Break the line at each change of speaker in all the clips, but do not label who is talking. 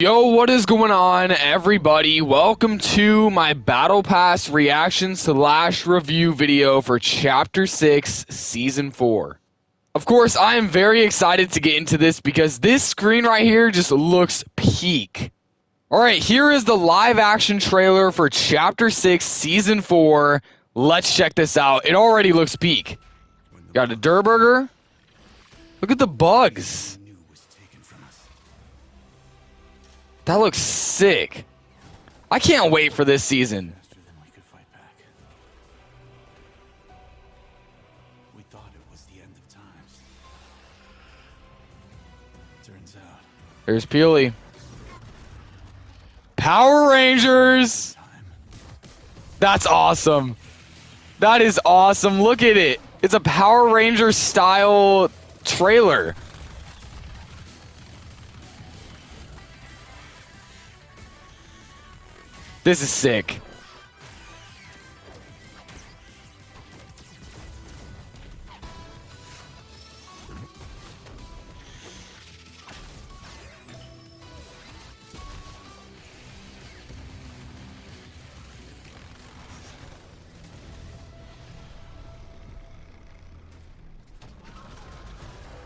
Yo, what is going on, everybody? Welcome to my Battle Pass reaction slash review video for Chapter 6, Season 4. Of course, I am very excited to get into this because this screen right here just looks peak. Alright, here is the live action trailer for Chapter 6, Season 4. Let's check this out. It already looks peak. Got a Durburger. Look at the bugs. That looks sick. I can't wait for this season.
We thought it was the end of times. Turns out.
There's Peely. Power Rangers! That's awesome. That is awesome. Look at it. It's a Power Ranger style trailer. This is sick.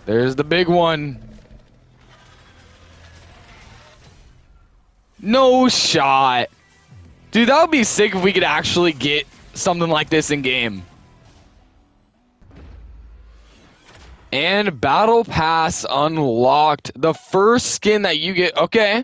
There's the big one. No shot. Dude, that would be sick if we could actually get something like this in game. And Battle Pass unlocked. The first skin that you get. Okay.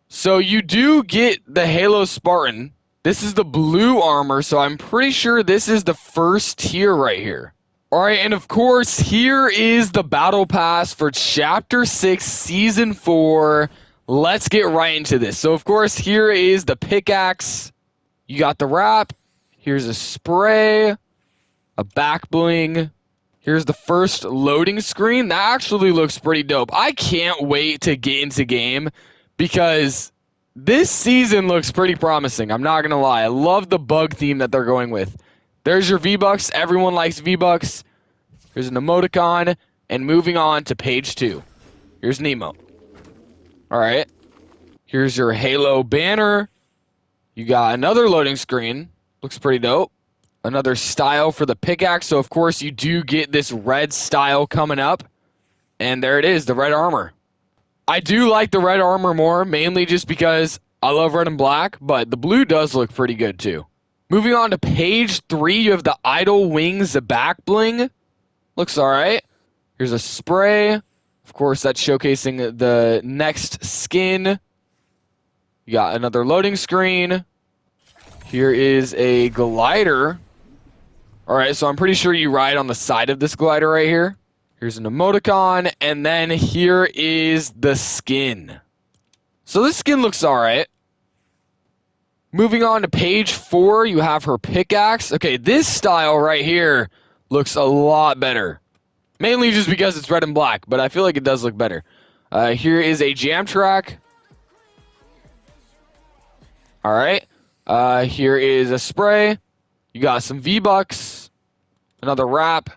So you do get the Halo Spartan. This is the blue armor, so I'm pretty sure this is the first tier right here. Alright, and of course, here is the Battle Pass for Chapter 6, Season 4. Let's get right into this. So, of course, here is the pickaxe. You got the wrap. Here's a spray. A back bling. Here's the first loading screen. That actually looks pretty dope. I can't wait to get into game because this season looks pretty promising. I'm not going to lie. I love the bug theme that they're going with. There's your V-Bucks. Everyone likes V-Bucks. Here's an emoticon. And moving on to page 2. Here's Nemo. Alright. Here's your Halo banner. You got another loading screen. Looks pretty dope. Another style for the pickaxe. So, of course, you do get this red style coming up. And there it is, the red armor. I do like the red armor more, mainly just because I love red and black. But the blue does look pretty good, too. Moving on to page 3, you have the Idle Wings back bling. Looks alright. Here's a spray. Of course, that's showcasing the next skin. You got another loading screen. Here is a glider. Alright, so I'm pretty sure you ride on the side of this glider right here. Here's an emoticon. And then here is the skin. So this skin looks alright. Moving on to page 4, you have her pickaxe. Okay, this style right here looks a lot better. Mainly just because it's red and black, but I feel like it does look better. Here is a jam track. Alright. Here is a spray. You got some V-Bucks. Another wrap.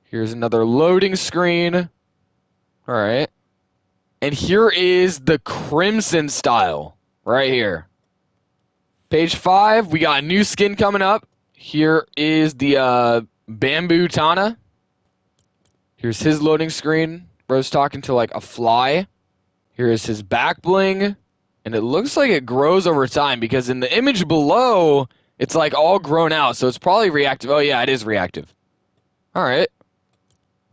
Here's another loading screen. Alright. And here is the crimson style. Right here. Page 5, we got a new skin coming up. Here is the Bamboo Tana. Here's his loading screen. Bro's talking to like a fly. Here is his back bling. And it looks like it grows over time because in the image below, it's like all grown out. So it's probably reactive. Oh yeah, it is reactive. Alright.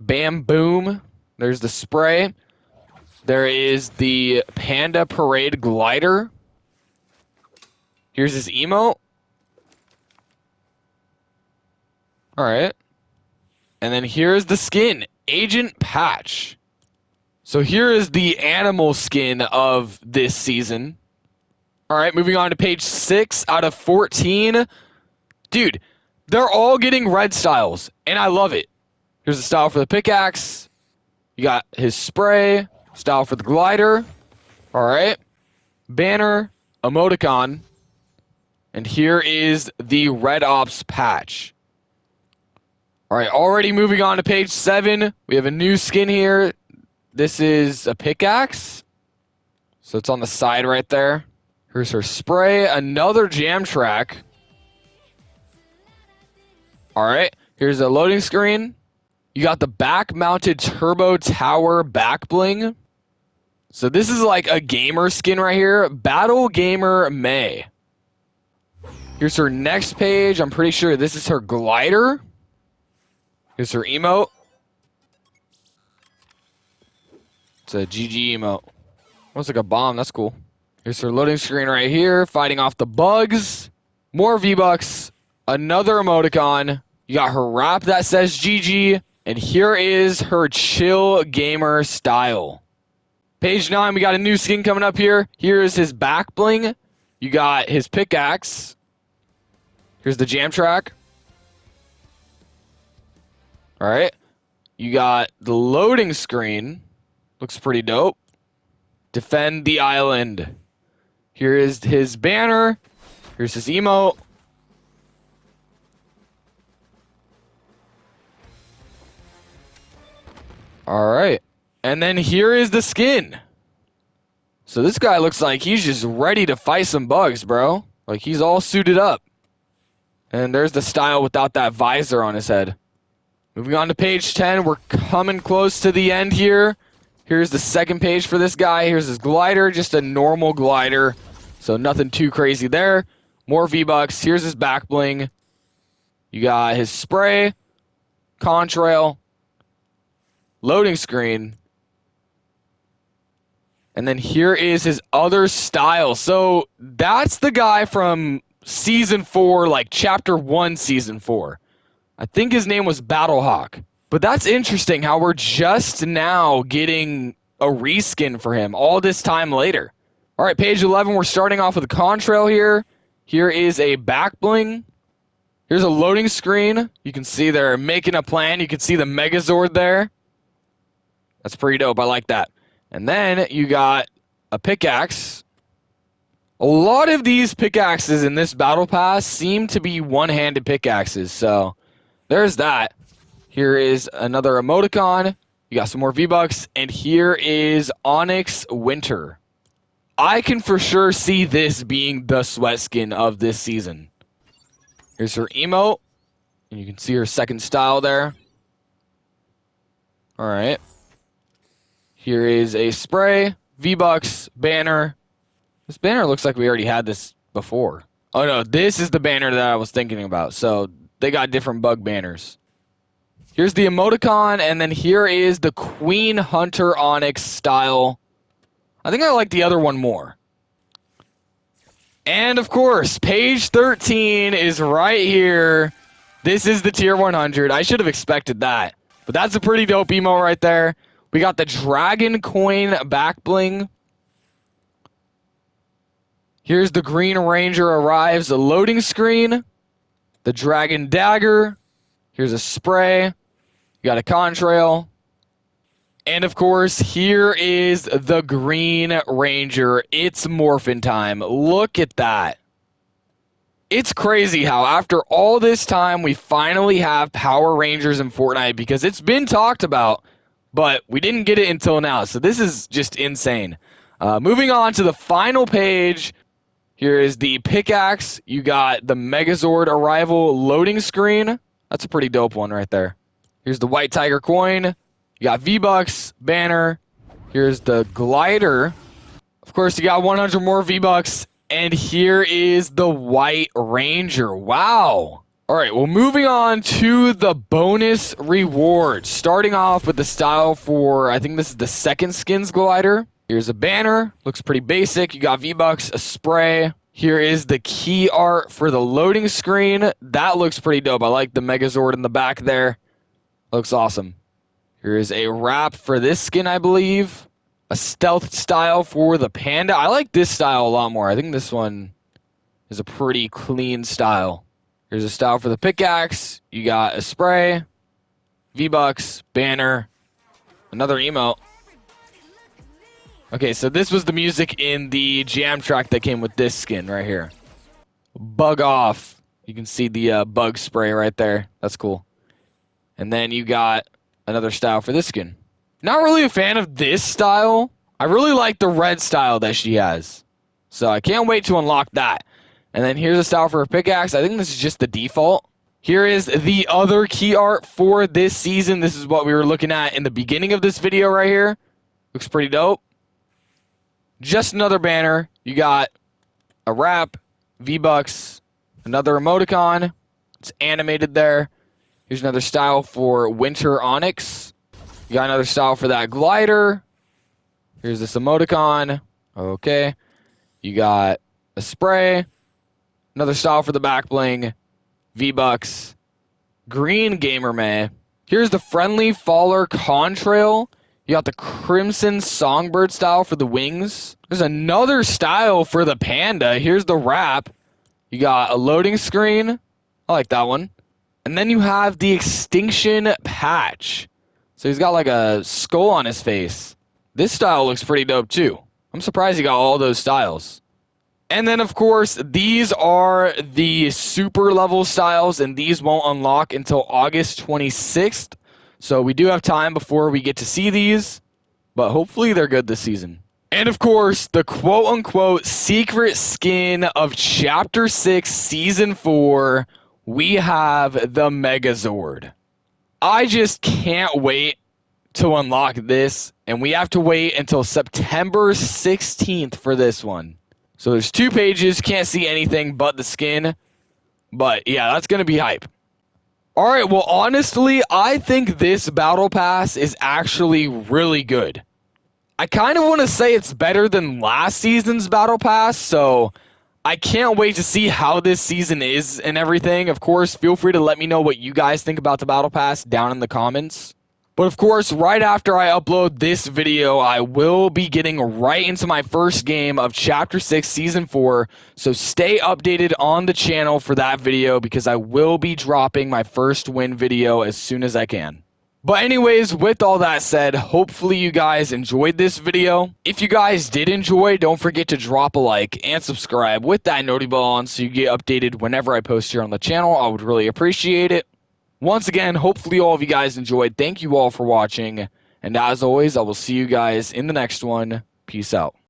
Bam boom. There's the spray. There is the Panda Parade glider. Here's his emote. Alright. And then here's the skin. Agent Patch. So here is the animal skin of this season. Alright, moving on to page 6 out of 14. Dude, they're all getting red styles. And I love it. Here's the style for the pickaxe. You got his spray. Style for the glider. Alright. Banner. Emoticon. And here is the Red Ops patch. Alright, already moving on to page 7. We have a new skin here. This is a pickaxe. So it's on the side right there. Here's her spray. Another jam track. All right. Here's a loading screen. You got the back-mounted turbo tower back bling. So this is like a gamer skin right here. Battle Gamer May. Here's her next page. I'm pretty sure this is her glider. Here's her emote. It's a GG emote. Looks like a bomb. That's cool. Here's her loading screen right here. Fighting off the bugs. More V-Bucks. Another emoticon. You got her wrap that says GG. And here is her chill gamer style. Page 9, we got a new skin coming up here. Here's his back bling. You got his pickaxe. Here's the jam track. All right. You got the loading screen. Looks pretty dope. Defend the island. Here is his banner. Here's his emote. All right. And then here is the skin. So this guy looks like he's just ready to fight some bugs, bro. Like he's all suited up. And there's the style without that visor on his head. Moving on to page 10. We're coming close to the end here. Here's the second page for this guy. Here's his glider. Just a normal glider. So nothing too crazy there. More V-Bucks. Here's his back bling. You got his spray. Contrail. Loading screen. And then here is his other style. So that's the guy from Season 4, like Chapter 1, Season 4. I think his name was Battlehawk. But that's interesting how we're just now getting a reskin for him all this time later. All right, page 11, we're starting off with a contrail here. Here is a back bling. Here's a loading screen. You can see they're making a plan. You can see the Megazord there. That's pretty dope. I like that. And then you got a pickaxe. A lot of these pickaxes in this battle pass seem to be one-handed pickaxes. So there's that. Here is another emoticon. You got some more V-Bucks. And here is Onyx Winter. I can for sure see this being the sweat skin of this season. Here's her emote. And you can see her second style there. All right. Here is a spray, V-Bucks, banner. This banner looks like we already had this before. Oh no, this is the banner that I was thinking about. So they got different bug banners. Here's the emoticon, and then here is the Queen Hunter Onyx style. I think I like the other one more. And of course, page 13 is right here. This is the tier 100. I should have expected that. But that's a pretty dope emo right there. We got the Dragon Coin back bling. Here's the Green Ranger arrives, a loading screen. The Dragon Dagger. Here's a spray. You got a contrail. And of course, here is the Green Ranger. It's morphin' time. Look at that. It's crazy how after all this time, we finally have Power Rangers in Fortnite because it's been talked about. But we didn't get it until now, so this is just insane. Moving on to the final page. Here is the pickaxe. You got the Megazord arrival loading screen. That's a pretty dope one right there. Here's the White Tiger coin. You got V-Bucks, banner. Here's the glider. Of course, you got 100 more V-Bucks. And here is the White Ranger. Wow. All right, well, moving on to the bonus rewards. Starting off with the style for, I think this is the second skins glider. Here's a banner. Looks pretty basic. You got V-Bucks, a spray. Here is the key art for the loading screen. That looks pretty dope. I like the Megazord in the back there. Looks awesome. Here is a wrap for this skin, I believe. A stealth style for the panda. I like this style a lot more. I think this one is a pretty clean style. Here's a style for the pickaxe. You got a spray, V-Bucks, banner, another emote. Okay, so this was the music in the jam track that came with this skin right here. Bug off. You can see the bug spray right there. That's cool. And then you got another style for this skin. Not really a fan of this style. I really like the red style that she has. So I can't wait to unlock that. And then here's a style for her pickaxe. I think this is just the default. Here is the other key art for this season. This is what we were looking at in the beginning of this video right here. Looks pretty dope. Just another banner. You got a wrap, V-Bucks, another emoticon. It's animated there. Here's another style for Winter Onyx. You got another style for that glider. Here's this emoticon. Okay. You got a spray. Another style for the back bling. V-Bucks. Green Gamer May. Here's the Friendly Faller Contrail. You got the Crimson Songbird style for the wings. There's another style for the panda. Here's the wrap. You got a loading screen. I like that one. And then you have the Extinction Patch. So he's got like a skull on his face. This style looks pretty dope too. I'm surprised he got all those styles. And then, of course, these are the super level styles, and these won't unlock until August 26th. So we do have time before we get to see these, but hopefully they're good this season. And, of course, the quote-unquote secret skin of Chapter 6, Season 4, we have the Megazord. I just can't wait to unlock this, and we have to wait until September 16th for this one. So there's 2 pages, can't see anything but the skin. But yeah, that's going to be hype. Alright, well honestly, I think this battle pass is actually really good. I kind of want to say it's better than last season's battle pass, so I can't wait to see how this season is and everything. Of course, feel free to let me know what you guys think about the battle pass down in the comments. But of course, right after I upload this video, I will be getting right into my first game of Chapter 6, Season 4. So stay updated on the channel for that video because I will be dropping my first win video as soon as I can. But anyways, with all that said, hopefully you guys enjoyed this video. If you guys did enjoy, don't forget to drop a like and subscribe with that noti bell on so you get updated whenever I post here on the channel. I would really appreciate it. Once again, hopefully all of you guys enjoyed. Thank you all for watching. And as always, I will see you guys in the next one. Peace out.